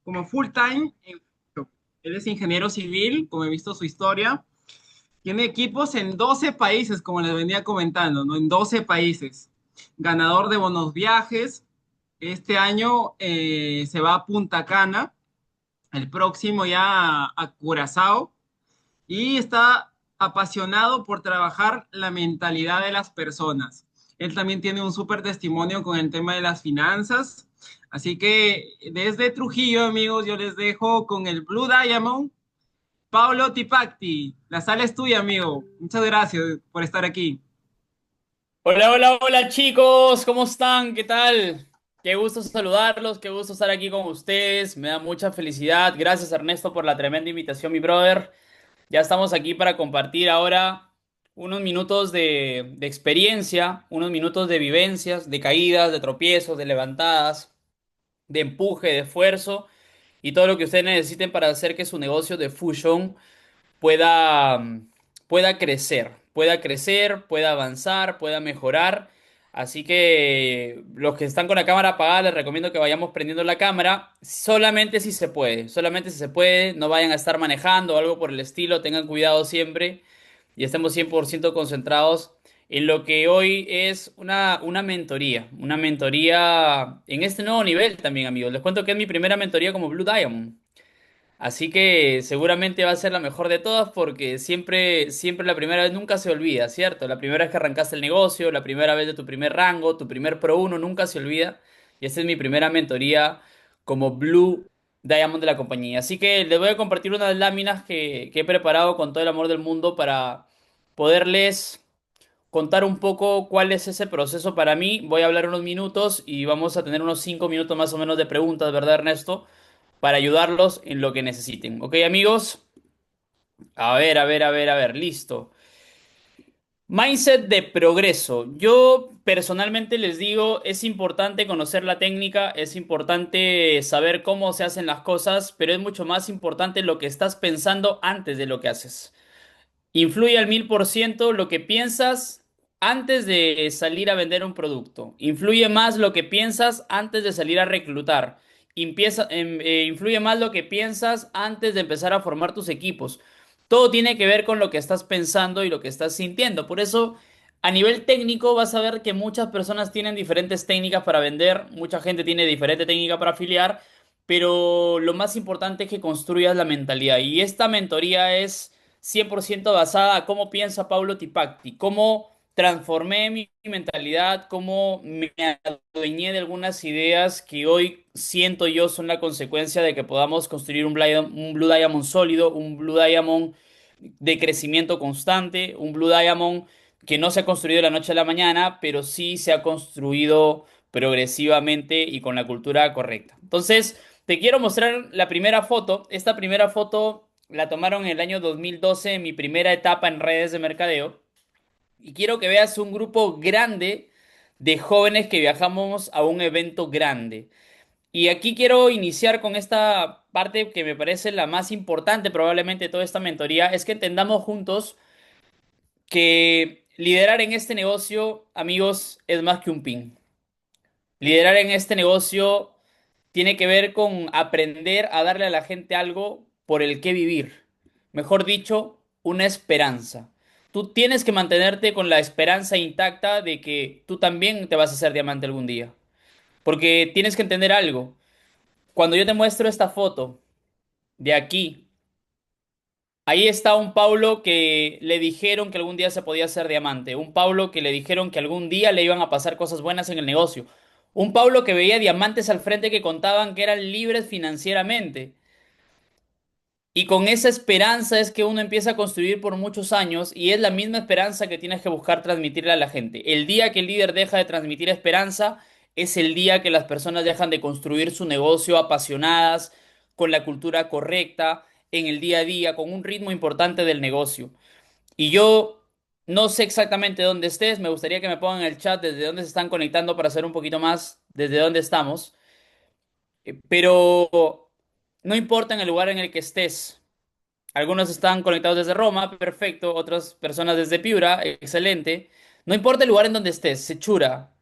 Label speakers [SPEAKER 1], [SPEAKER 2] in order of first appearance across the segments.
[SPEAKER 1] como full time. Él es ingeniero civil, como he visto su historia. Tiene equipos en 12 países, como les venía comentando, ¿no? En 12 países. Ganador de bonos viajes. Este año se va a Punta Cana, el próximo ya a Curazao. Y está apasionado por trabajar la mentalidad de las personas. Él también tiene un súper testimonio con el tema de las finanzas. Así que desde Trujillo, amigos, yo les dejo con el Blue Diamond, Paolo Tipacti. La sala es tuya, amigo. Muchas gracias por estar aquí.
[SPEAKER 2] Hola, hola, hola chicos, ¿cómo están? ¿Qué tal? Qué gusto saludarlos, qué gusto estar aquí con ustedes, me da mucha felicidad. Gracias Ernesto por la tremenda invitación, mi brother. Ya estamos aquí para compartir ahora unos minutos de experiencia, unos minutos de vivencias, de caídas, de tropiezos, de levantadas, de empuje, de esfuerzo y todo lo que ustedes necesiten para hacer que su negocio de Fusion pueda, pueda crecer, pueda avanzar, pueda mejorar. Así que los que están con la cámara apagada, les recomiendo que vayamos prendiendo la cámara, solamente si se puede, solamente si se puede, no vayan a estar manejando o algo por el estilo, tengan cuidado siempre y estemos 100% concentrados en lo que hoy es una mentoría en este nuevo nivel también, amigos. Les cuento que es mi primera mentoría como Blue Diamond. Así que seguramente va a ser la mejor de todas porque siempre la primera vez nunca se olvida, ¿cierto? La primera vez que arrancaste el negocio, la primera vez de tu primer rango, tu primer Pro uno nunca se olvida. Y esta es mi primera mentoría como Blue Diamond de la compañía. Así que les voy a compartir unas láminas que he preparado con todo el amor del mundo para poderles contar un poco cuál es ese proceso para mí. Voy a hablar unos minutos y vamos a tener unos 5 minutos más o menos de preguntas, ¿verdad, Ernesto? Para ayudarlos en lo que necesiten. ¿Ok, amigos? A ver, listo. Mindset de progreso. Yo personalmente les digo, es importante conocer la técnica, es importante saber cómo se hacen las cosas, pero es mucho más importante lo que estás pensando antes de lo que haces. Influye al 1000% lo que piensas antes de salir a vender un producto. Influye más lo que piensas antes de salir a reclutar. Influye más lo que piensas antes de empezar a formar tus equipos. Todo tiene que ver con lo que estás pensando y lo que estás sintiendo. Por eso, a nivel técnico, vas a ver que muchas personas tienen diferentes técnicas para vender, mucha gente tiene diferente técnica para afiliar, pero lo más importante es que construyas la mentalidad. Y esta mentoría es 100% basada a cómo piensa Paulo Tipacti, cómo transformé mi mentalidad, cómo me adueñé de algunas ideas que hoy siento yo son la consecuencia de que podamos construir un Blue Diamond sólido, un Blue Diamond de crecimiento constante, un Blue Diamond que no se ha construido de la noche a la mañana, pero sí se ha construido progresivamente y con la cultura correcta. Entonces, te quiero mostrar la primera foto. Esta primera foto la tomaron en el año 2012, en mi primera etapa en redes de mercadeo. Y quiero que veas un grupo grande de jóvenes que viajamos a un evento grande. Y aquí quiero iniciar con esta parte que me parece la más importante probablemente de toda esta mentoría, es que entendamos juntos que liderar en este negocio, amigos, es más que un pin. Liderar en este negocio tiene que ver con aprender a darle a la gente algo por el que vivir. Mejor dicho, una esperanza. Tú tienes que mantenerte con la esperanza intacta de que tú también te vas a hacer diamante algún día. Porque tienes que entender algo. Cuando yo te muestro esta foto de aquí, ahí está un Paulo que le dijeron que algún día se podía hacer diamante. Un Paulo que le dijeron que algún día le iban a pasar cosas buenas en el negocio. Un Paulo que veía diamantes al frente que contaban que eran libres financieramente. Y con esa esperanza es que uno empieza a construir por muchos años y es la misma esperanza que tienes que buscar transmitirle a la gente. El día que el líder deja de transmitir esperanza es el día que las personas dejan de construir su negocio apasionadas, con la cultura correcta, en el día a día, con un ritmo importante del negocio. Y yo no sé exactamente dónde estés, me gustaría que me pongan en el chat desde dónde se están conectando para saber un poquito más desde dónde estamos. Pero no importa en el lugar en el que estés. Algunos están conectados desde Roma, perfecto. Otras personas desde Piura, excelente. No importa el lugar en donde estés, Sechura.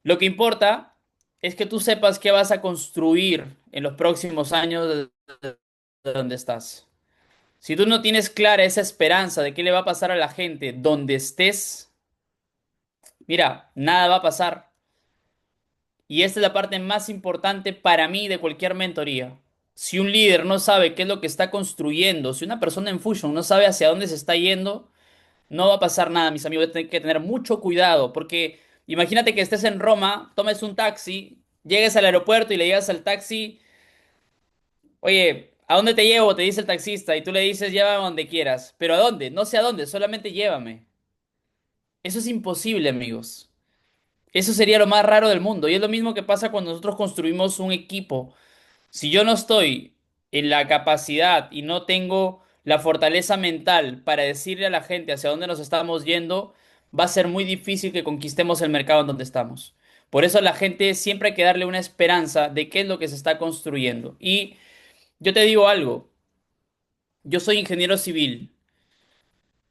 [SPEAKER 2] Lo que importa es que tú sepas qué vas a construir en los próximos años de donde estás. Si tú no tienes clara esa esperanza de qué le va a pasar a la gente donde estés, mira, nada va a pasar. Y esta es la parte más importante para mí de cualquier mentoría. Si un líder no sabe qué es lo que está construyendo, si una persona en Fusion no sabe hacia dónde se está yendo, no va a pasar nada, mis amigos. Tienen que tener mucho cuidado, porque imagínate que estés en Roma, tomes un taxi, llegues al aeropuerto y le digas al taxi, oye, ¿a dónde te llevo? Te dice el taxista y tú le dices, llévame a donde quieras. ¿Pero a dónde? No sé a dónde, solamente llévame. Eso es imposible, amigos. Eso sería lo más raro del mundo. Y es lo mismo que pasa cuando nosotros construimos un equipo. Si yo no estoy en la capacidad y no tengo la fortaleza mental para decirle a la gente hacia dónde nos estamos yendo, va a ser muy difícil que conquistemos el mercado en donde estamos. Por eso a la gente siempre hay que darle una esperanza de qué es lo que se está construyendo. Y yo te digo algo, yo soy ingeniero civil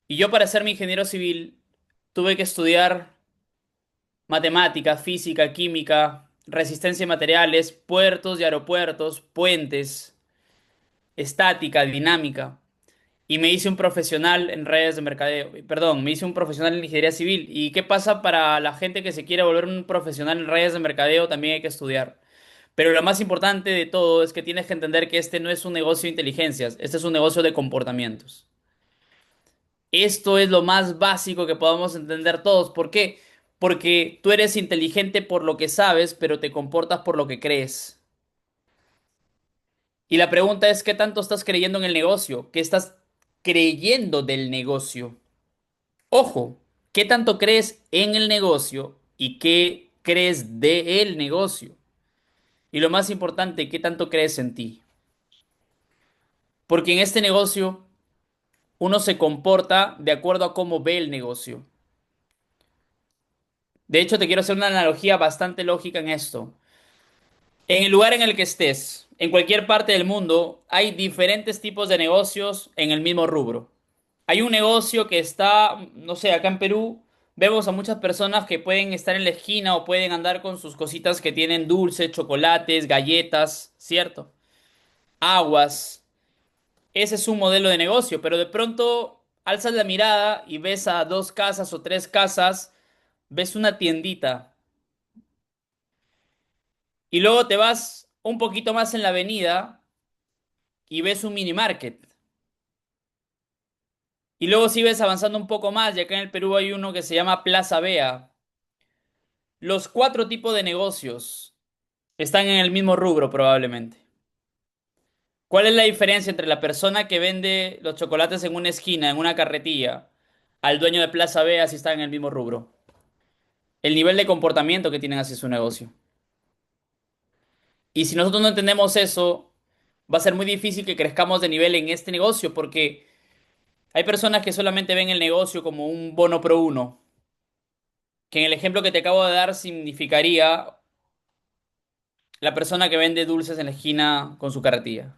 [SPEAKER 2] y yo para ser mi ingeniero civil tuve que estudiar matemática, física, química, resistencia de materiales, puertos y aeropuertos, puentes, estática, dinámica. Y me hice un profesional en redes de mercadeo. Perdón, me hice un profesional en ingeniería civil. ¿Y qué pasa para la gente que se quiere volver un profesional en redes de mercadeo? También hay que estudiar. Pero lo más importante de todo es que tienes que entender que este no es un negocio de inteligencias, este es un negocio de comportamientos. Esto es lo más básico que podamos entender todos. ¿Por qué? Porque tú eres inteligente por lo que sabes, pero te comportas por lo que crees. Y la pregunta es, ¿qué tanto estás creyendo en el negocio? ¿Qué estás creyendo del negocio? Ojo, ¿qué tanto crees en el negocio y qué crees del negocio? Y lo más importante, ¿qué tanto crees en ti? Porque en este negocio uno se comporta de acuerdo a cómo ve el negocio. De hecho, te quiero hacer una analogía bastante lógica en esto. En el lugar en el que estés, en cualquier parte del mundo, hay diferentes tipos de negocios en el mismo rubro. Hay un negocio que está, no sé, acá en Perú, vemos a muchas personas que pueden estar en la esquina o pueden andar con sus cositas que tienen dulces, chocolates, galletas, ¿cierto? Aguas. Ese es un modelo de negocio, pero de pronto alzas la mirada y ves a dos casas o tres casas, ves una tiendita y luego te vas un poquito más en la avenida y ves un mini market. Y luego sigues avanzando un poco más y acá en el Perú hay uno que se llama Plaza Vea. Los cuatro tipos de negocios están en el mismo rubro probablemente. ¿Cuál es la diferencia entre la persona que vende los chocolates en una esquina, en una carretilla, al dueño de Plaza Vea si está en el mismo rubro? El nivel de comportamiento que tienen hacia su negocio. Y si nosotros no entendemos eso, va a ser muy difícil que crezcamos de nivel en este negocio porque hay personas que solamente ven el negocio como un bono pro uno, que en el ejemplo que te acabo de dar significaría la persona que vende dulces en la esquina con su carretilla.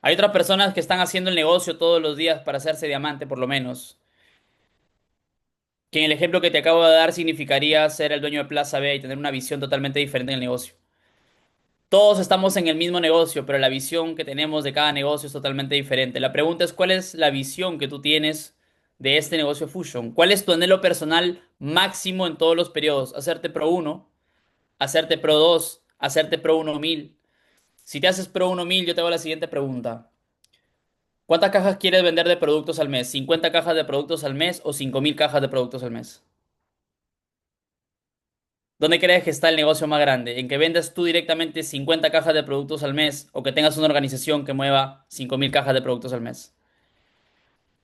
[SPEAKER 2] Hay otras personas que están haciendo el negocio todos los días para hacerse diamante, por lo menos. Que en el ejemplo que te acabo de dar significaría ser el dueño de Plaza B y tener una visión totalmente diferente en el negocio. Todos estamos en el mismo negocio, pero la visión que tenemos de cada negocio es totalmente diferente. La pregunta es, ¿cuál es la visión que tú tienes de este negocio Fusion? ¿Cuál es tu anhelo personal máximo en todos los periodos? ¿Hacerte Pro uno, hacerte Pro 2, hacerte Pro 1000? Si te haces Pro 1000, yo te hago la siguiente pregunta. ¿Cuántas cajas quieres vender de productos al mes? ¿50 cajas de productos al mes o 5000 cajas de productos al mes? ¿Dónde crees que está el negocio más grande? ¿En que vendas tú directamente 50 cajas de productos al mes o que tengas una organización que mueva 5000 cajas de productos al mes?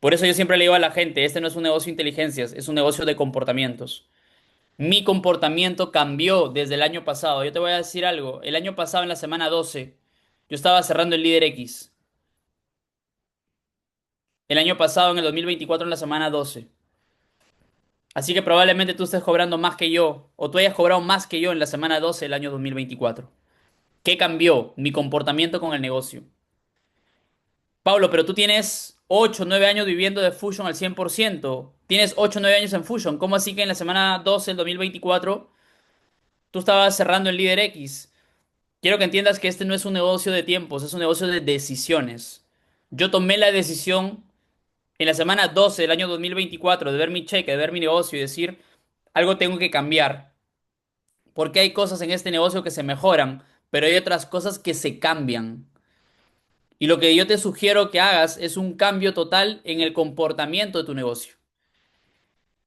[SPEAKER 2] Por eso yo siempre le digo a la gente, este no es un negocio de inteligencias, es un negocio de comportamientos. Mi comportamiento cambió desde el año pasado. Yo te voy a decir algo. El año pasado, en la semana 12, yo estaba cerrando el líder X. El año pasado, en el 2024, en la semana 12. Así que probablemente tú estés cobrando más que yo, o tú hayas cobrado más que yo en la semana 12 del año 2024. ¿Qué cambió? Mi comportamiento con el negocio. Pablo, pero tú tienes 8, 9 años viviendo de Fusion al 100%. Tienes 8, 9 años en Fusion. ¿Cómo así que en la semana 12 del 2024 Tú estabas cerrando el líder X. Quiero que entiendas que este no es un negocio de tiempos, es un negocio de decisiones. Yo tomé la decisión en la semana 12 del año 2024 de ver mi cheque, de ver mi negocio y decir, algo tengo que cambiar. Porque hay cosas en este negocio que se mejoran, pero hay otras cosas que se cambian. Y lo que yo te sugiero que hagas es un cambio total en el comportamiento de tu negocio.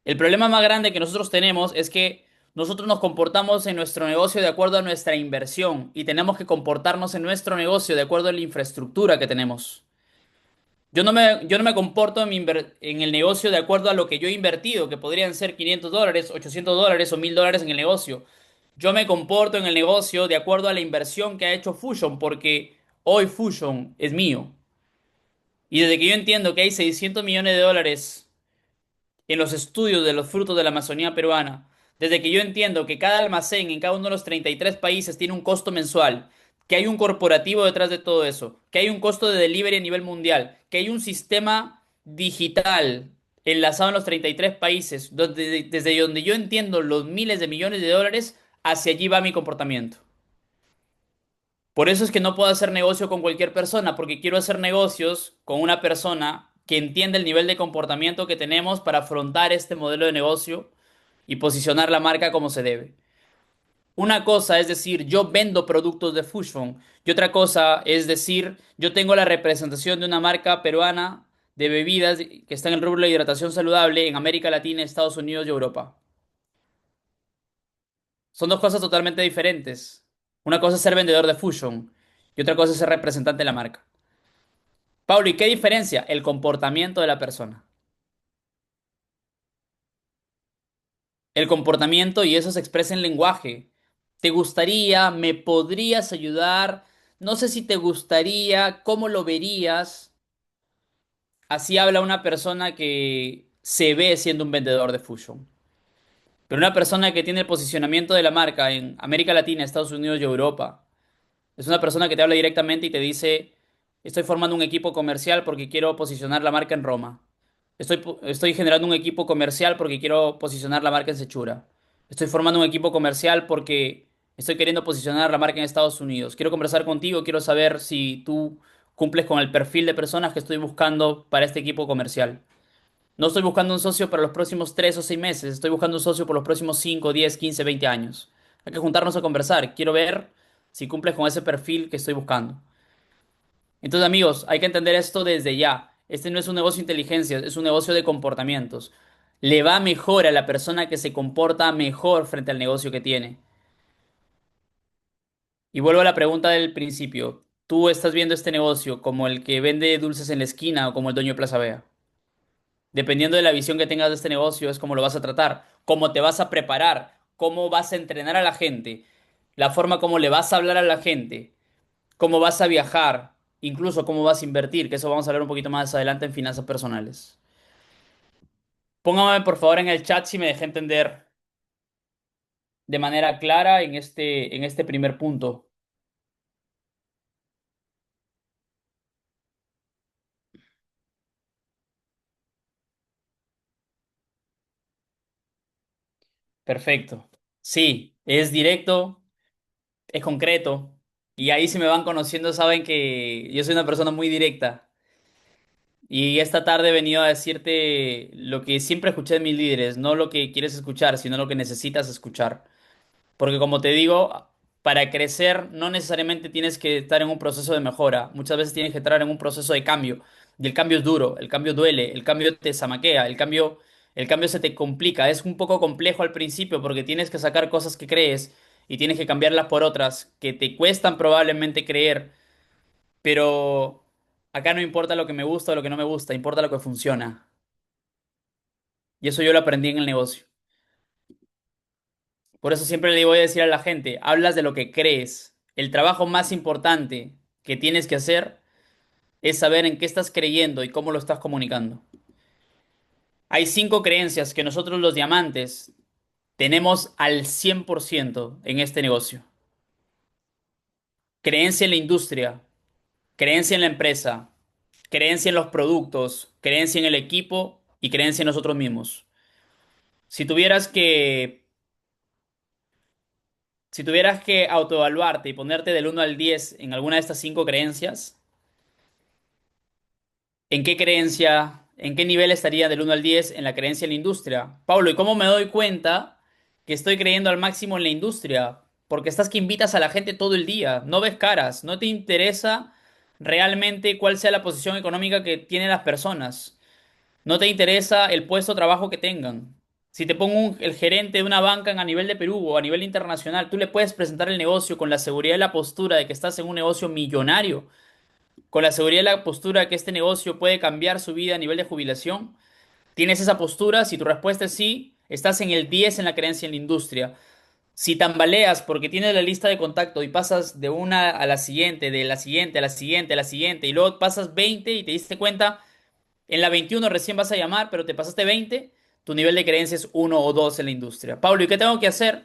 [SPEAKER 2] El problema más grande que nosotros tenemos es que nosotros nos comportamos en nuestro negocio de acuerdo a nuestra inversión y tenemos que comportarnos en nuestro negocio de acuerdo a la infraestructura que tenemos. Yo no me comporto en el negocio de acuerdo a lo que yo he invertido, que podrían ser $500, $800 o $1000 en el negocio. Yo me comporto en el negocio de acuerdo a la inversión que ha hecho Fusion, porque hoy Fusion es mío. Y desde que yo entiendo que hay $600 millones en los estudios de los frutos de la Amazonía peruana, desde que yo entiendo que cada almacén en cada uno de los 33 países tiene un costo mensual, que hay un corporativo detrás de todo eso, que hay un costo de delivery a nivel mundial, que hay un sistema digital enlazado en los 33 países, desde donde yo entiendo los miles de millones de dólares, hacia allí va mi comportamiento. Por eso es que no puedo hacer negocio con cualquier persona, porque quiero hacer negocios con una persona que entienda el nivel de comportamiento que tenemos para afrontar este modelo de negocio y posicionar la marca como se debe. Una cosa es decir, yo vendo productos de Fusion y otra cosa es decir, yo tengo la representación de una marca peruana de bebidas que está en el rubro de hidratación saludable en América Latina, Estados Unidos y Europa. Son dos cosas totalmente diferentes. Una cosa es ser vendedor de Fusion y otra cosa es ser representante de la marca. Pablo, ¿y qué diferencia? El comportamiento de la persona. El comportamiento y eso se expresa en lenguaje. ¿Te gustaría? ¿Me podrías ayudar? No sé si te gustaría, ¿cómo lo verías? Así habla una persona que se ve siendo un vendedor de Fusion. Pero una persona que tiene el posicionamiento de la marca en América Latina, Estados Unidos y Europa, es una persona que te habla directamente y te dice, estoy formando un equipo comercial porque quiero posicionar la marca en Roma. Estoy generando un equipo comercial porque quiero posicionar la marca en Sechura. Estoy formando un equipo comercial porque estoy queriendo posicionar la marca en Estados Unidos. Quiero conversar contigo, quiero saber si tú cumples con el perfil de personas que estoy buscando para este equipo comercial. No estoy buscando un socio para los próximos 3 o 6 meses, estoy buscando un socio por los próximos 5, 10, 15, 20 años. Hay que juntarnos a conversar. Quiero ver si cumples con ese perfil que estoy buscando. Entonces, amigos, hay que entender esto desde ya. Este no es un negocio de inteligencia, es un negocio de comportamientos. Le va mejor a la persona que se comporta mejor frente al negocio que tiene. Y vuelvo a la pregunta del principio. ¿Tú estás viendo este negocio como el que vende dulces en la esquina o como el dueño de Plaza Vea? Dependiendo de la visión que tengas de este negocio, es cómo lo vas a tratar, cómo te vas a preparar, cómo vas a entrenar a la gente, la forma como le vas a hablar a la gente, cómo vas a viajar, incluso cómo vas a invertir, que eso vamos a hablar un poquito más adelante en finanzas personales. Póngame por favor en el chat si me dejé entender de manera clara en este primer punto. Perfecto. Sí, es directo, es concreto. Y ahí si me van conociendo saben que yo soy una persona muy directa. Y esta tarde he venido a decirte lo que siempre escuché de mis líderes, no lo que quieres escuchar, sino lo que necesitas escuchar. Porque como te digo, para crecer no necesariamente tienes que estar en un proceso de mejora, muchas veces tienes que entrar en un proceso de cambio. Y el cambio es duro, el cambio duele, el cambio te zamaquea, el cambio se te complica. Es un poco complejo al principio porque tienes que sacar cosas que crees y tienes que cambiarlas por otras que te cuestan probablemente creer, pero acá no importa lo que me gusta o lo que no me gusta, importa lo que funciona. Y eso yo lo aprendí en el negocio. Por eso siempre le voy a decir a la gente, hablas de lo que crees. El trabajo más importante que tienes que hacer es saber en qué estás creyendo y cómo lo estás comunicando. Hay 5 creencias que nosotros los diamantes tenemos al 100% en este negocio. Creencia en la industria, creencia en la empresa, creencia en los productos, creencia en el equipo y creencia en nosotros mismos. Si tuvieras que Si tuvieras que autoevaluarte y ponerte del 1 al 10 en alguna de estas 5 creencias, ¿en qué creencia, en qué nivel estaría del 1 al 10 en la creencia en la industria? Pablo, ¿y cómo me doy cuenta que estoy creyendo al máximo en la industria? Porque estás que invitas a la gente todo el día, no ves caras, no te interesa realmente cuál sea la posición económica que tienen las personas, no te interesa el puesto de trabajo que tengan. Si te pongo el gerente de una banca a nivel de Perú o a nivel internacional, tú le puedes presentar el negocio con la seguridad y la postura de que estás en un negocio millonario, con la seguridad y la postura de que este negocio puede cambiar su vida a nivel de jubilación. ¿Tienes esa postura? Si tu respuesta es sí, estás en el 10 en la creencia en la industria. Si tambaleas porque tienes la lista de contacto y pasas de una a la siguiente, de la siguiente a la siguiente a la siguiente, y luego pasas 20 y te diste cuenta, en la 21 recién vas a llamar, pero te pasaste 20, tu nivel de creencia es 1 o 2 en la industria. Pablo, ¿y qué tengo que hacer?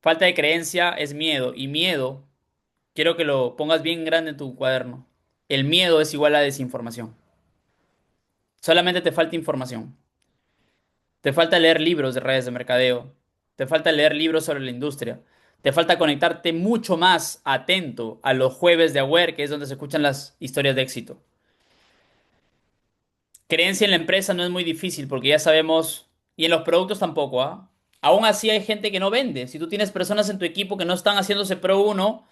[SPEAKER 2] Falta de creencia es miedo, y miedo, quiero que lo pongas bien grande en tu cuaderno. El miedo es igual a desinformación. Solamente te falta información. Te falta leer libros de redes de mercadeo. Te falta leer libros sobre la industria. Te falta conectarte mucho más atento a los jueves de Aware, que es donde se escuchan las historias de éxito. Creencia en la empresa no es muy difícil porque ya sabemos, y en los productos tampoco, ¿ah? Aún así hay gente que no vende. Si tú tienes personas en tu equipo que no están haciéndose pro uno,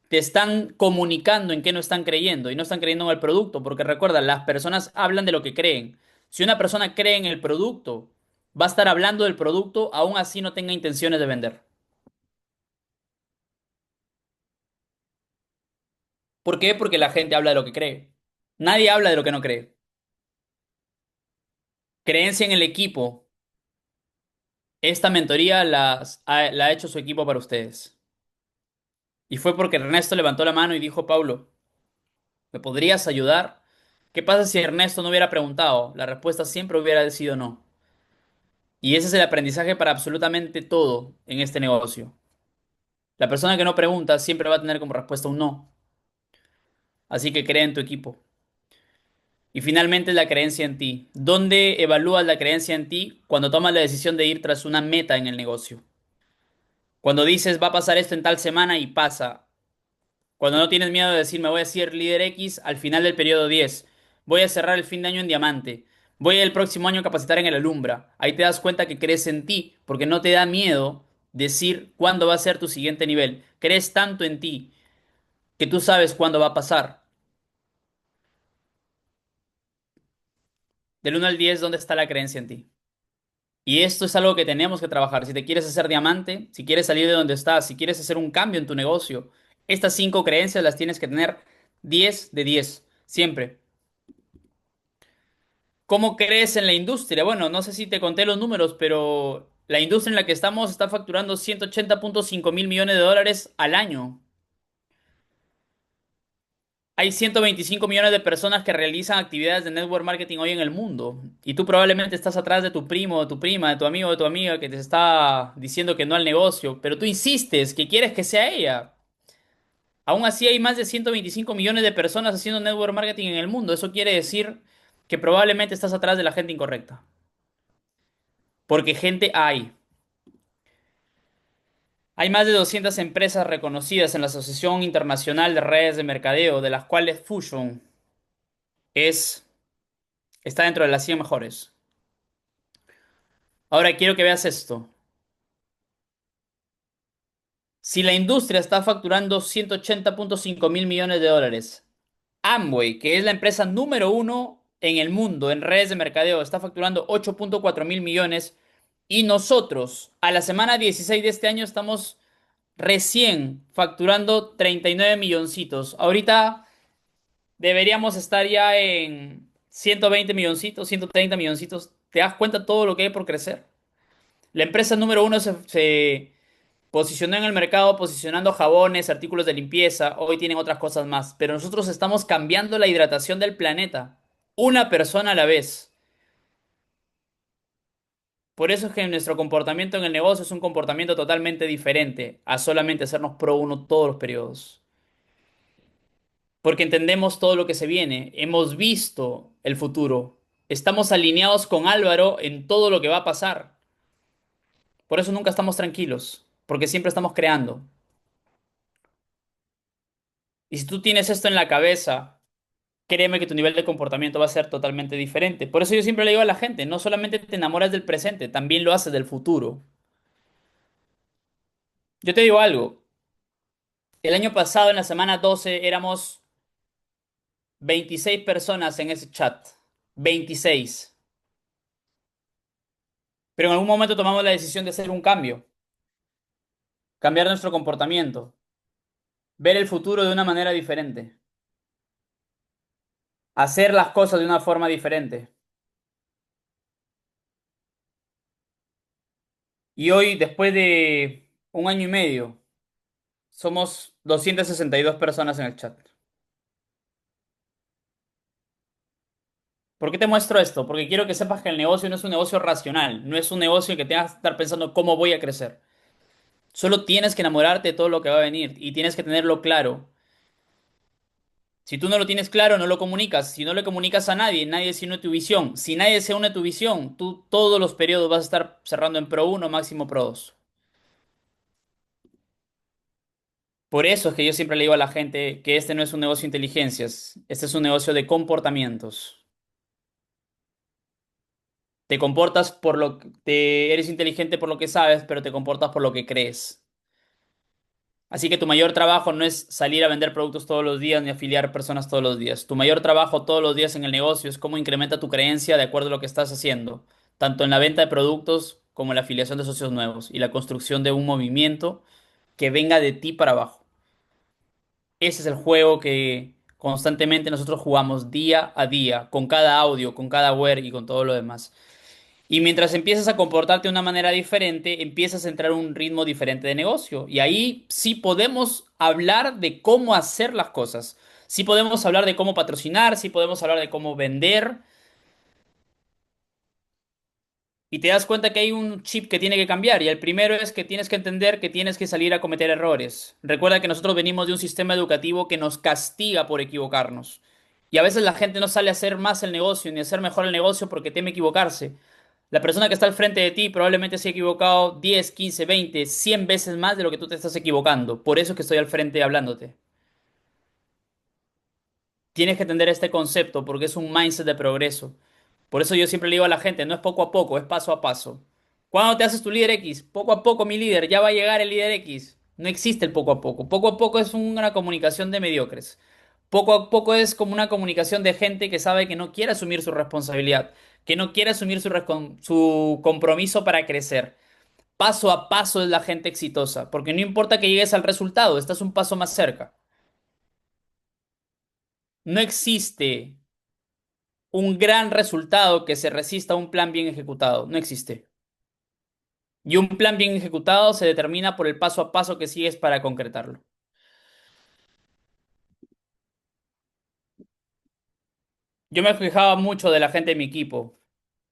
[SPEAKER 2] te están comunicando en qué no están creyendo y no están creyendo en el producto, porque recuerda, las personas hablan de lo que creen. Si una persona cree en el producto, va a estar hablando del producto, aún así no tenga intenciones de vender. ¿Por qué? Porque la gente habla de lo que cree. Nadie habla de lo que no cree. Creencia en el equipo. Esta mentoría la ha hecho su equipo para ustedes. Y fue porque Ernesto levantó la mano y dijo, Pablo, ¿me podrías ayudar? ¿Qué pasa si Ernesto no hubiera preguntado? La respuesta siempre hubiera sido no. Y ese es el aprendizaje para absolutamente todo en este negocio. La persona que no pregunta siempre va a tener como respuesta un no. Así que cree en tu equipo. Y finalmente la creencia en ti. ¿Dónde evalúas la creencia en ti? Cuando tomas la decisión de ir tras una meta en el negocio. Cuando dices va a pasar esto en tal semana y pasa. Cuando no tienes miedo de decir me voy a ser líder X al final del periodo 10. Voy a cerrar el fin de año en diamante. Voy el próximo año a capacitar en el Alumbra. Ahí te das cuenta que crees en ti porque no te da miedo decir cuándo va a ser tu siguiente nivel. Crees tanto en ti que tú sabes cuándo va a pasar. Del 1 al 10, ¿dónde está la creencia en ti? Y esto es algo que tenemos que trabajar. Si te quieres hacer diamante, si quieres salir de donde estás, si quieres hacer un cambio en tu negocio, estas 5 creencias las tienes que tener 10 de 10, siempre. ¿Cómo crees en la industria? Bueno, no sé si te conté los números, pero la industria en la que estamos está facturando 180.5 mil millones de dólares al año. Hay 125 millones de personas que realizan actividades de network marketing hoy en el mundo. Y tú probablemente estás atrás de tu primo, de tu prima, de tu amigo, de tu amiga que te está diciendo que no al negocio, pero tú insistes que quieres que sea ella. Aún así hay más de 125 millones de personas haciendo network marketing en el mundo. Eso quiere decir que probablemente estás atrás de la gente incorrecta. Porque gente hay. Hay más de 200 empresas reconocidas en la Asociación Internacional de Redes de Mercadeo, de las cuales Fusion es, está dentro de las 100 mejores. Ahora quiero que veas esto. Si la industria está facturando 180.5 mil millones de dólares, Amway, que es la empresa número uno en el mundo en redes de mercadeo, está facturando 8.4 mil millones y nosotros a la semana 16 de este año estamos recién facturando 39 milloncitos. Ahorita deberíamos estar ya en 120 milloncitos, 130 milloncitos. ¿Te das cuenta todo lo que hay por crecer? La empresa número uno se posicionó en el mercado posicionando jabones, artículos de limpieza. Hoy tienen otras cosas más. Pero nosotros estamos cambiando la hidratación del planeta. Una persona a la vez. Por eso es que nuestro comportamiento en el negocio es un comportamiento totalmente diferente a solamente hacernos pro uno todos los periodos. Porque entendemos todo lo que se viene, hemos visto el futuro, estamos alineados con Álvaro en todo lo que va a pasar. Por eso nunca estamos tranquilos, porque siempre estamos creando. Y si tú tienes esto en la cabeza, créeme que tu nivel de comportamiento va a ser totalmente diferente. Por eso yo siempre le digo a la gente, no solamente te enamoras del presente, también lo haces del futuro. Yo te digo algo, el año pasado en la semana 12 éramos 26 personas en ese chat. 26. Pero en algún momento tomamos la decisión de hacer un cambio, cambiar nuestro comportamiento, ver el futuro de una manera diferente, hacer las cosas de una forma diferente. Y hoy, después de un año y medio, somos 262 personas en el chat. ¿Por qué te muestro esto? Porque quiero que sepas que el negocio no es un negocio racional, no es un negocio en que tengas que estar pensando cómo voy a crecer. Solo tienes que enamorarte de todo lo que va a venir y tienes que tenerlo claro. Si tú no lo tienes claro, no lo comunicas. Si no le comunicas a nadie, nadie se une a tu visión. Si nadie se une a tu visión, tú todos los periodos vas a estar cerrando en Pro uno, máximo Pro 2. Por eso es que yo siempre le digo a la gente que este no es un negocio de inteligencias, este es un negocio de comportamientos. Te comportas por lo que eres inteligente por lo que sabes, pero te comportas por lo que crees. Así que tu mayor trabajo no es salir a vender productos todos los días ni afiliar personas todos los días. Tu mayor trabajo todos los días en el negocio es cómo incrementa tu creencia de acuerdo a lo que estás haciendo, tanto en la venta de productos como en la afiliación de socios nuevos y la construcción de un movimiento que venga de ti para abajo. Ese es el juego que constantemente nosotros jugamos día a día, con cada audio, con cada word y con todo lo demás. Y mientras empiezas a comportarte de una manera diferente, empiezas a entrar a un ritmo diferente de negocio. Y ahí sí podemos hablar de cómo hacer las cosas. Sí podemos hablar de cómo patrocinar, sí podemos hablar de cómo vender. Y te das cuenta que hay un chip que tiene que cambiar. Y el primero es que tienes que entender que tienes que salir a cometer errores. Recuerda que nosotros venimos de un sistema educativo que nos castiga por equivocarnos. Y a veces la gente no sale a hacer más el negocio ni a hacer mejor el negocio porque teme equivocarse. La persona que está al frente de ti probablemente se ha equivocado 10, 15, 20, 100 veces más de lo que tú te estás equivocando. Por eso es que estoy al frente hablándote. Tienes que entender este concepto porque es un mindset de progreso. Por eso yo siempre le digo a la gente, no es poco a poco, es paso a paso. ¿Cuándo te haces tu líder X? Poco a poco, mi líder, ya va a llegar el líder X. No existe el poco a poco. Poco a poco es una comunicación de mediocres. Poco a poco es como una comunicación de gente que sabe que no quiere asumir su responsabilidad, que no quiere asumir su compromiso para crecer. Paso a paso es la gente exitosa, porque no importa que llegues al resultado, estás un paso más cerca. No existe un gran resultado que se resista a un plan bien ejecutado. No existe. Y un plan bien ejecutado se determina por el paso a paso que sigues para concretarlo. Yo me quejaba mucho de la gente de mi equipo,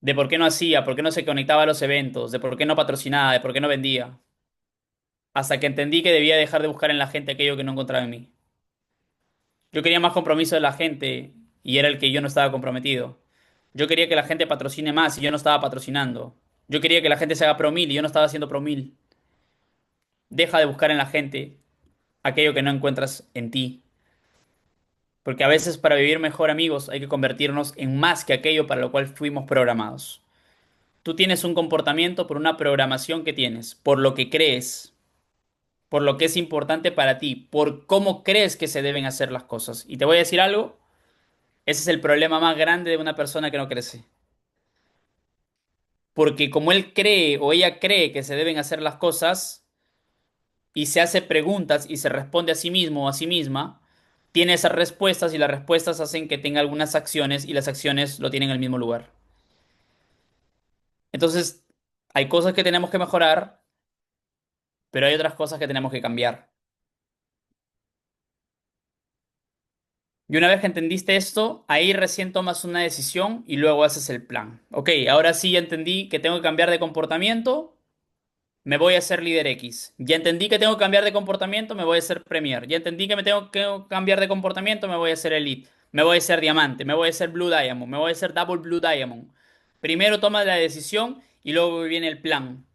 [SPEAKER 2] de por qué no hacía, por qué no se conectaba a los eventos, de por qué no patrocinaba, de por qué no vendía. Hasta que entendí que debía dejar de buscar en la gente aquello que no encontraba en mí. Yo quería más compromiso de la gente y era el que yo no estaba comprometido. Yo quería que la gente patrocine más y yo no estaba patrocinando. Yo quería que la gente se haga pro mil y yo no estaba haciendo pro mil. Deja de buscar en la gente aquello que no encuentras en ti. Porque a veces para vivir mejor, amigos, hay que convertirnos en más que aquello para lo cual fuimos programados. Tú tienes un comportamiento por una programación que tienes, por lo que crees, por lo que es importante para ti, por cómo crees que se deben hacer las cosas. Y te voy a decir algo, ese es el problema más grande de una persona que no crece. Porque como él cree o ella cree que se deben hacer las cosas y se hace preguntas y se responde a sí mismo o a sí misma, tiene esas respuestas y las respuestas hacen que tenga algunas acciones y las acciones lo tienen en el mismo lugar. Entonces, hay cosas que tenemos que mejorar, pero hay otras cosas que tenemos que cambiar. Y una vez que entendiste esto, ahí recién tomas una decisión y luego haces el plan. Ok, ahora sí ya entendí que tengo que cambiar de comportamiento, me voy a ser líder X. Ya entendí que tengo que cambiar de comportamiento, me voy a ser Premier. Ya entendí que me tengo que cambiar de comportamiento, me voy a ser Elite. Me voy a ser Diamante, me voy a ser Blue Diamond, me voy a ser Double Blue Diamond. Primero toma la decisión y luego viene el plan.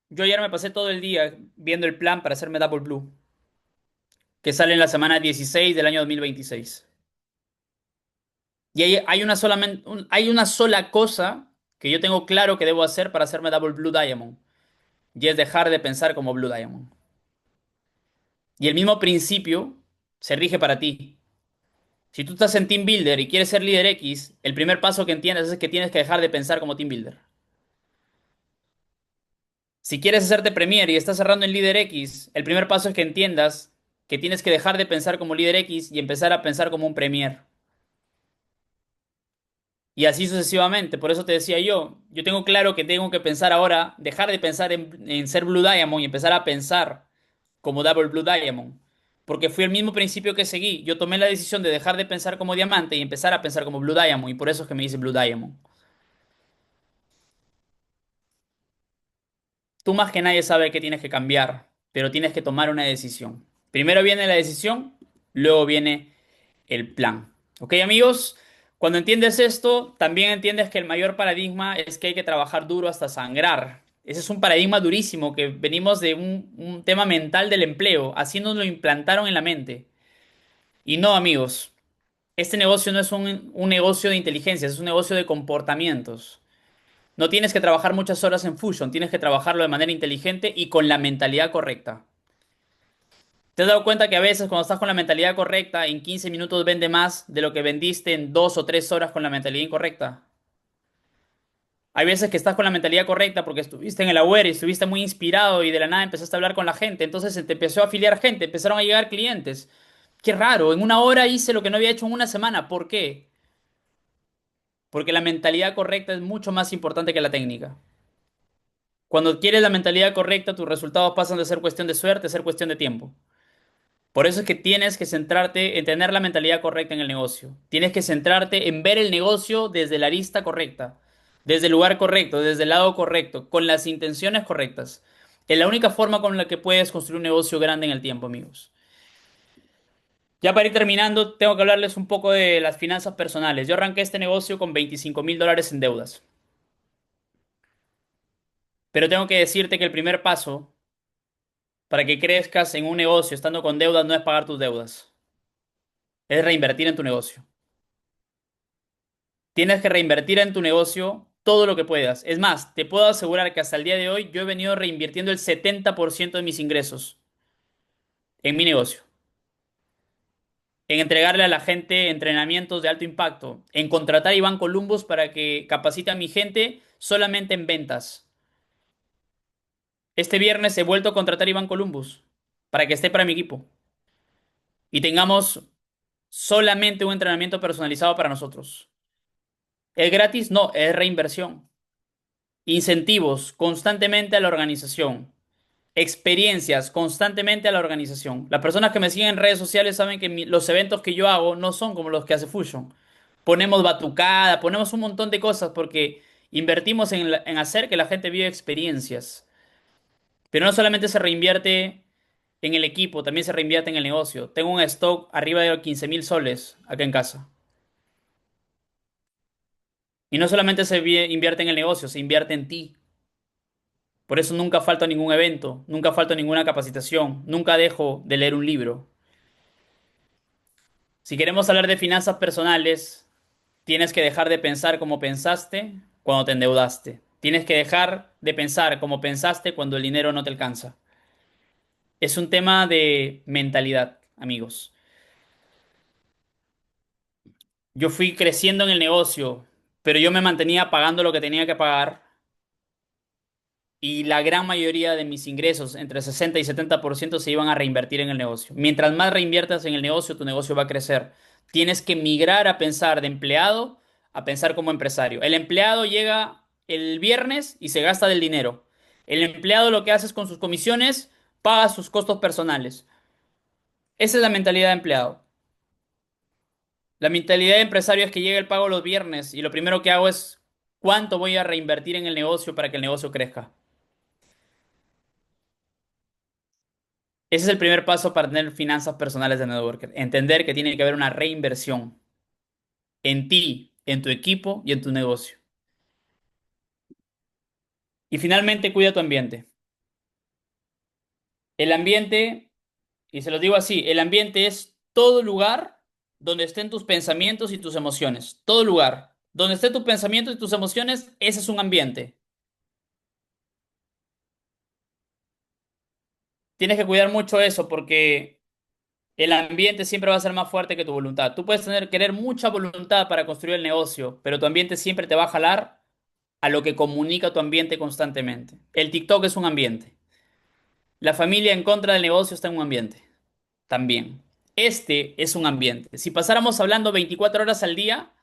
[SPEAKER 2] Yo ayer me pasé todo el día viendo el plan para hacerme Double Blue, que sale en la semana 16 del año 2026. Y hay una sola cosa que yo tengo claro que debo hacer para hacerme Double Blue Diamond, y es dejar de pensar como Blue Diamond. Y el mismo principio se rige para ti. Si tú estás en Team Builder y quieres ser líder X, el primer paso que entiendas es que tienes que dejar de pensar como Team Builder. Si quieres hacerte Premier y estás cerrando en líder X, el primer paso es que entiendas que tienes que dejar de pensar como líder X y empezar a pensar como un Premier. Y así sucesivamente. Por eso te decía yo tengo claro que tengo que pensar ahora, dejar de pensar en ser Blue Diamond y empezar a pensar como Double Blue Diamond. Porque fue el mismo principio que seguí. Yo tomé la decisión de dejar de pensar como diamante y empezar a pensar como Blue Diamond. Y por eso es que me dice Blue Diamond. Tú más que nadie sabes que tienes que cambiar, pero tienes que tomar una decisión. Primero viene la decisión, luego viene el plan. ¿Ok, amigos? Cuando entiendes esto, también entiendes que el mayor paradigma es que hay que trabajar duro hasta sangrar. Ese es un paradigma durísimo que venimos de un tema mental del empleo, así nos lo implantaron en la mente. Y no, amigos, este negocio no es un negocio de inteligencia, es un negocio de comportamientos. No tienes que trabajar muchas horas en Fusion, tienes que trabajarlo de manera inteligente y con la mentalidad correcta. ¿Te has dado cuenta que a veces cuando estás con la mentalidad correcta, en 15 minutos vende más de lo que vendiste en 2 o 3 horas con la mentalidad incorrecta? Hay veces que estás con la mentalidad correcta porque estuviste en el Aware y estuviste muy inspirado y de la nada empezaste a hablar con la gente, entonces se te empezó a afiliar gente, empezaron a llegar clientes. Qué raro, en una hora hice lo que no había hecho en una semana. ¿Por qué? Porque la mentalidad correcta es mucho más importante que la técnica. Cuando adquieres la mentalidad correcta, tus resultados pasan de ser cuestión de suerte a ser cuestión de tiempo. Por eso es que tienes que centrarte en tener la mentalidad correcta en el negocio. Tienes que centrarte en ver el negocio desde la arista correcta, desde el lugar correcto, desde el lado correcto, con las intenciones correctas. Es la única forma con la que puedes construir un negocio grande en el tiempo, amigos. Ya para ir terminando, tengo que hablarles un poco de las finanzas personales. Yo arranqué este negocio con $25,000 en deudas, pero tengo que decirte que el primer paso para que crezcas en un negocio estando con deudas no es pagar tus deudas, es reinvertir en tu negocio. Tienes que reinvertir en tu negocio todo lo que puedas. Es más, te puedo asegurar que hasta el día de hoy yo he venido reinvirtiendo el 70% de mis ingresos en mi negocio, en entregarle a la gente entrenamientos de alto impacto, en contratar a Iván Columbus para que capacite a mi gente solamente en ventas. Este viernes he vuelto a contratar a Iván Columbus para que esté para mi equipo y tengamos solamente un entrenamiento personalizado para nosotros. ¿Es gratis? No, es reinversión. Incentivos constantemente a la organización. Experiencias constantemente a la organización. Las personas que me siguen en redes sociales saben que los eventos que yo hago no son como los que hace Fusion. Ponemos batucada, ponemos un montón de cosas porque invertimos en hacer que la gente viva experiencias. Pero no solamente se reinvierte en el equipo, también se reinvierte en el negocio. Tengo un stock arriba de 15,000 soles acá en casa. Y no solamente invierte en el negocio, se invierte en ti. Por eso nunca falto a ningún evento, nunca falto a ninguna capacitación, nunca dejo de leer un libro. Si queremos hablar de finanzas personales, tienes que dejar de pensar como pensaste cuando te endeudaste. Tienes que dejar de pensar como pensaste cuando el dinero no te alcanza. Es un tema de mentalidad, amigos. Yo fui creciendo en el negocio, pero yo me mantenía pagando lo que tenía que pagar y la gran mayoría de mis ingresos, entre 60 y 70%, se iban a reinvertir en el negocio. Mientras más reinviertas en el negocio, tu negocio va a crecer. Tienes que migrar a pensar de empleado a pensar como empresario. El empleado llega el viernes y se gasta del dinero. El empleado lo que hace es con sus comisiones, paga sus costos personales. Esa es la mentalidad de empleado. La mentalidad de empresario es que llega el pago los viernes y lo primero que hago es cuánto voy a reinvertir en el negocio para que el negocio crezca. Ese es el primer paso para tener finanzas personales de networker. Entender que tiene que haber una reinversión en ti, en tu equipo y en tu negocio. Y finalmente, cuida tu ambiente. El ambiente, y se lo digo así, el ambiente es todo lugar donde estén tus pensamientos y tus emociones. Todo lugar. Donde estén tus pensamientos y tus emociones, ese es un ambiente. Tienes que cuidar mucho eso porque el ambiente siempre va a ser más fuerte que tu voluntad. Tú puedes querer mucha voluntad para construir el negocio, pero tu ambiente siempre te va a jalar a lo que comunica tu ambiente constantemente. El TikTok es un ambiente. La familia en contra del negocio está en un ambiente. También. Este es un ambiente. Si pasáramos hablando 24 horas al día,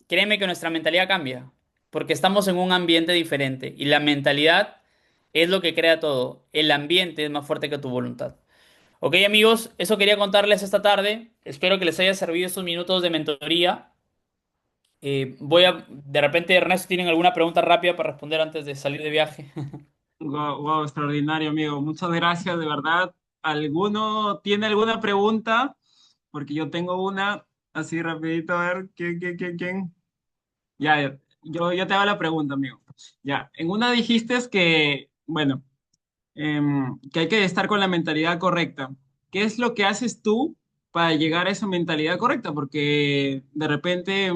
[SPEAKER 2] créeme que nuestra mentalidad cambia, porque estamos en un ambiente diferente y la mentalidad es lo que crea todo. El ambiente es más fuerte que tu voluntad. Ok, amigos, eso quería contarles esta tarde. Espero que les haya servido estos minutos de mentoría. De repente, Ernesto, ¿tienen alguna pregunta rápida para responder antes de salir de viaje?
[SPEAKER 1] Wow, wow, extraordinario, amigo. Muchas gracias, de verdad. ¿Alguno tiene alguna pregunta? Porque yo tengo una, así rapidito, a ver, ¿quién? Ya, yo te hago la pregunta, amigo. Ya, en una dijiste que, bueno, que hay que estar con la mentalidad correcta. ¿Qué es lo que haces tú para llegar a esa mentalidad correcta? Porque de repente,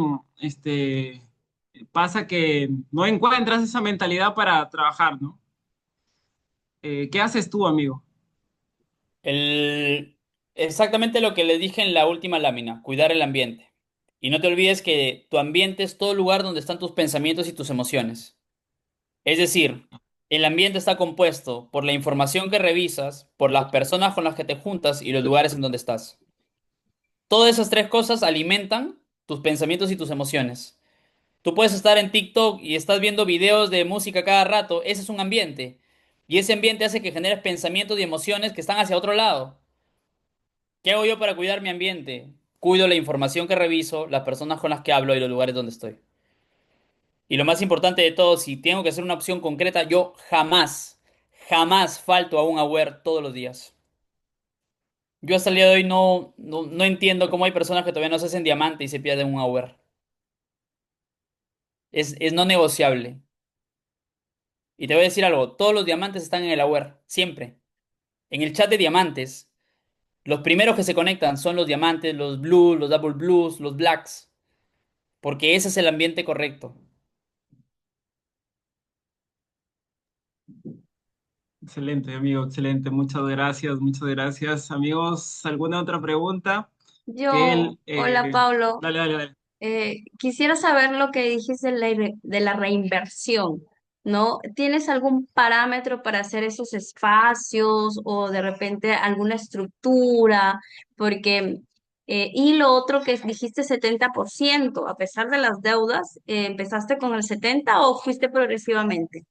[SPEAKER 1] pasa que no encuentras esa mentalidad para trabajar, ¿no? ¿Qué haces tú, amigo?
[SPEAKER 2] El- Exactamente lo que les dije en la última lámina, cuidar el ambiente. Y no te olvides que tu ambiente es todo lugar donde están tus pensamientos y tus emociones. Es decir, el ambiente está compuesto por la información que revisas, por las personas con las que te juntas y los lugares en donde estás. Todas esas tres cosas alimentan tus pensamientos y tus emociones. Tú puedes estar en TikTok y estás viendo videos de música cada rato, ese es un ambiente. Y ese ambiente hace que generes pensamientos y emociones que están hacia otro lado. ¿Qué hago yo para cuidar mi ambiente? Cuido la información que reviso, las personas con las que hablo y los lugares donde estoy. Y lo más importante de todo, si tengo que hacer una opción concreta, yo jamás falto a un aware todos los días. Yo hasta el día de hoy no entiendo cómo hay personas que todavía no se hacen diamante y se pierden un aware. Es no negociable. Y te voy a decir algo, todos los diamantes están en el aware, siempre. En el chat de diamantes, los primeros que se conectan son los diamantes, los blues, los double blues, los blacks, porque ese es el ambiente correcto.
[SPEAKER 1] Excelente, amigo, excelente. Muchas gracias, muchas gracias. Amigos, ¿alguna otra pregunta? Que
[SPEAKER 3] Yo,
[SPEAKER 1] él,
[SPEAKER 3] hola Pablo,
[SPEAKER 1] dale, dale, dale.
[SPEAKER 3] quisiera saber lo que dijiste de la reinversión, ¿no? ¿Tienes algún parámetro para hacer esos espacios o de repente alguna estructura? Porque, y lo otro que dijiste 70%, a pesar de las deudas, ¿empezaste con el 70 o fuiste progresivamente?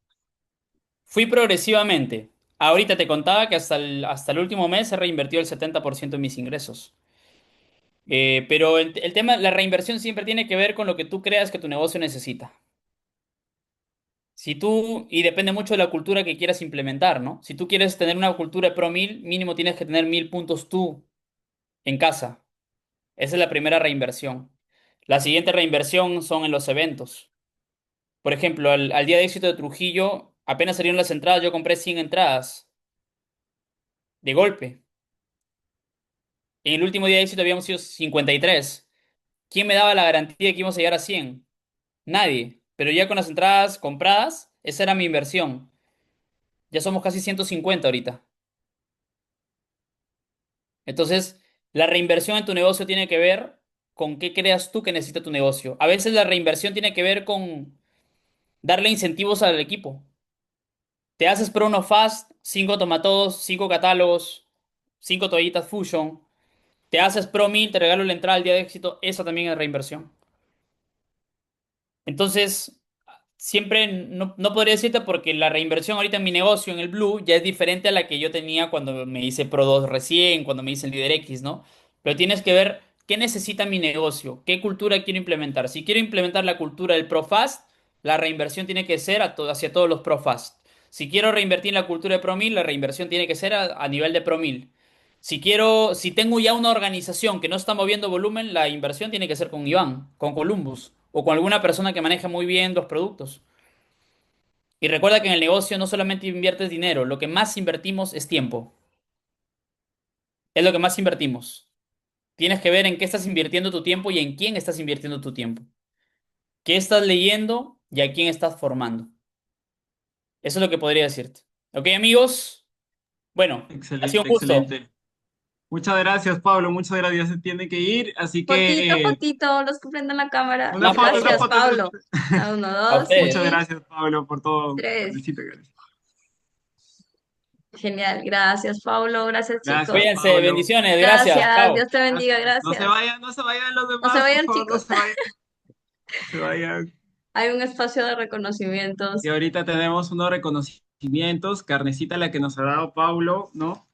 [SPEAKER 2] Fui progresivamente. Ahorita te contaba que hasta el último mes he reinvertido el 70% de mis ingresos. Pero el tema, la reinversión siempre tiene que ver con lo que tú creas que tu negocio necesita. Si tú, y depende mucho de la cultura que quieras implementar, ¿no? Si tú quieres tener una cultura de Pro 1000, mínimo tienes que tener 1000 puntos tú en casa. Esa es la primera reinversión. La siguiente reinversión son en los eventos. Por ejemplo, al día de éxito de Trujillo, apenas salieron las entradas, yo compré 100 entradas de golpe. En el último día de éxito habíamos sido 53. ¿Quién me daba la garantía de que íbamos a llegar a 100? Nadie. Pero ya con las entradas compradas, esa era mi inversión. Ya somos casi 150 ahorita. Entonces, la reinversión en tu negocio tiene que ver con qué creas tú que necesita tu negocio. A veces la reinversión tiene que ver con darle incentivos al equipo. Te haces Pro Uno Fast, 5 tomatodos, 5 catálogos, 5 toallitas Fusion. Te haces Pro 1000, te regalo la entrada al día de éxito. Eso también es reinversión. Entonces, siempre no podría decirte porque la reinversión ahorita en mi negocio, en el Blue, ya es diferente a la que yo tenía cuando me hice Pro 2 recién, cuando me hice el Líder X, ¿no? Pero tienes que ver qué necesita mi negocio, qué cultura quiero implementar. Si quiero implementar la cultura del Pro Fast, la reinversión tiene que ser hacia todos los Pro Fast. Si quiero reinvertir en la cultura de Pro 1000, la reinversión tiene que ser a nivel de Pro 1000. Si tengo ya una organización que no está moviendo volumen, la inversión tiene que ser con Iván, con Columbus o con alguna persona que maneje muy bien los productos. Y recuerda que en el negocio no solamente inviertes dinero, lo que más invertimos es tiempo. Es lo que más invertimos. Tienes que ver en qué estás invirtiendo tu tiempo y en quién estás invirtiendo tu tiempo. ¿Qué estás leyendo y a quién estás formando? Eso es lo que podría decirte. ¿Ok, amigos? Bueno, ha sido
[SPEAKER 1] Excelente,
[SPEAKER 2] un gusto.
[SPEAKER 1] excelente. Muchas gracias, Pablo. Muchas gracias. Se tiene que ir, así
[SPEAKER 3] Fotito,
[SPEAKER 1] que
[SPEAKER 3] fotito, los que prendan la cámara.
[SPEAKER 2] Una foto, una
[SPEAKER 3] Gracias,
[SPEAKER 1] una
[SPEAKER 2] foto.
[SPEAKER 3] Pablo.
[SPEAKER 1] foto.
[SPEAKER 3] A uno,
[SPEAKER 2] A
[SPEAKER 3] dos
[SPEAKER 2] ustedes.
[SPEAKER 1] Muchas
[SPEAKER 3] y
[SPEAKER 1] gracias, Pablo, por todo.
[SPEAKER 3] tres.
[SPEAKER 1] Felicito, gracias.
[SPEAKER 3] Genial, gracias, Pablo. Gracias,
[SPEAKER 1] Gracias,
[SPEAKER 3] chicos.
[SPEAKER 2] Cuídense,
[SPEAKER 1] Pablo.
[SPEAKER 2] bendiciones, gracias.
[SPEAKER 3] Gracias,
[SPEAKER 2] Chao.
[SPEAKER 3] Dios te bendiga,
[SPEAKER 1] Gracias. No se
[SPEAKER 3] gracias.
[SPEAKER 1] vayan, no se vayan los
[SPEAKER 3] No se
[SPEAKER 1] demás, por
[SPEAKER 3] vayan,
[SPEAKER 1] favor, no
[SPEAKER 3] chicos.
[SPEAKER 1] se vayan, no se vayan.
[SPEAKER 3] Hay un espacio de
[SPEAKER 1] Y
[SPEAKER 3] reconocimientos.
[SPEAKER 1] ahorita tenemos unos reconocimientos, carnecita la que nos ha dado Pablo, ¿no?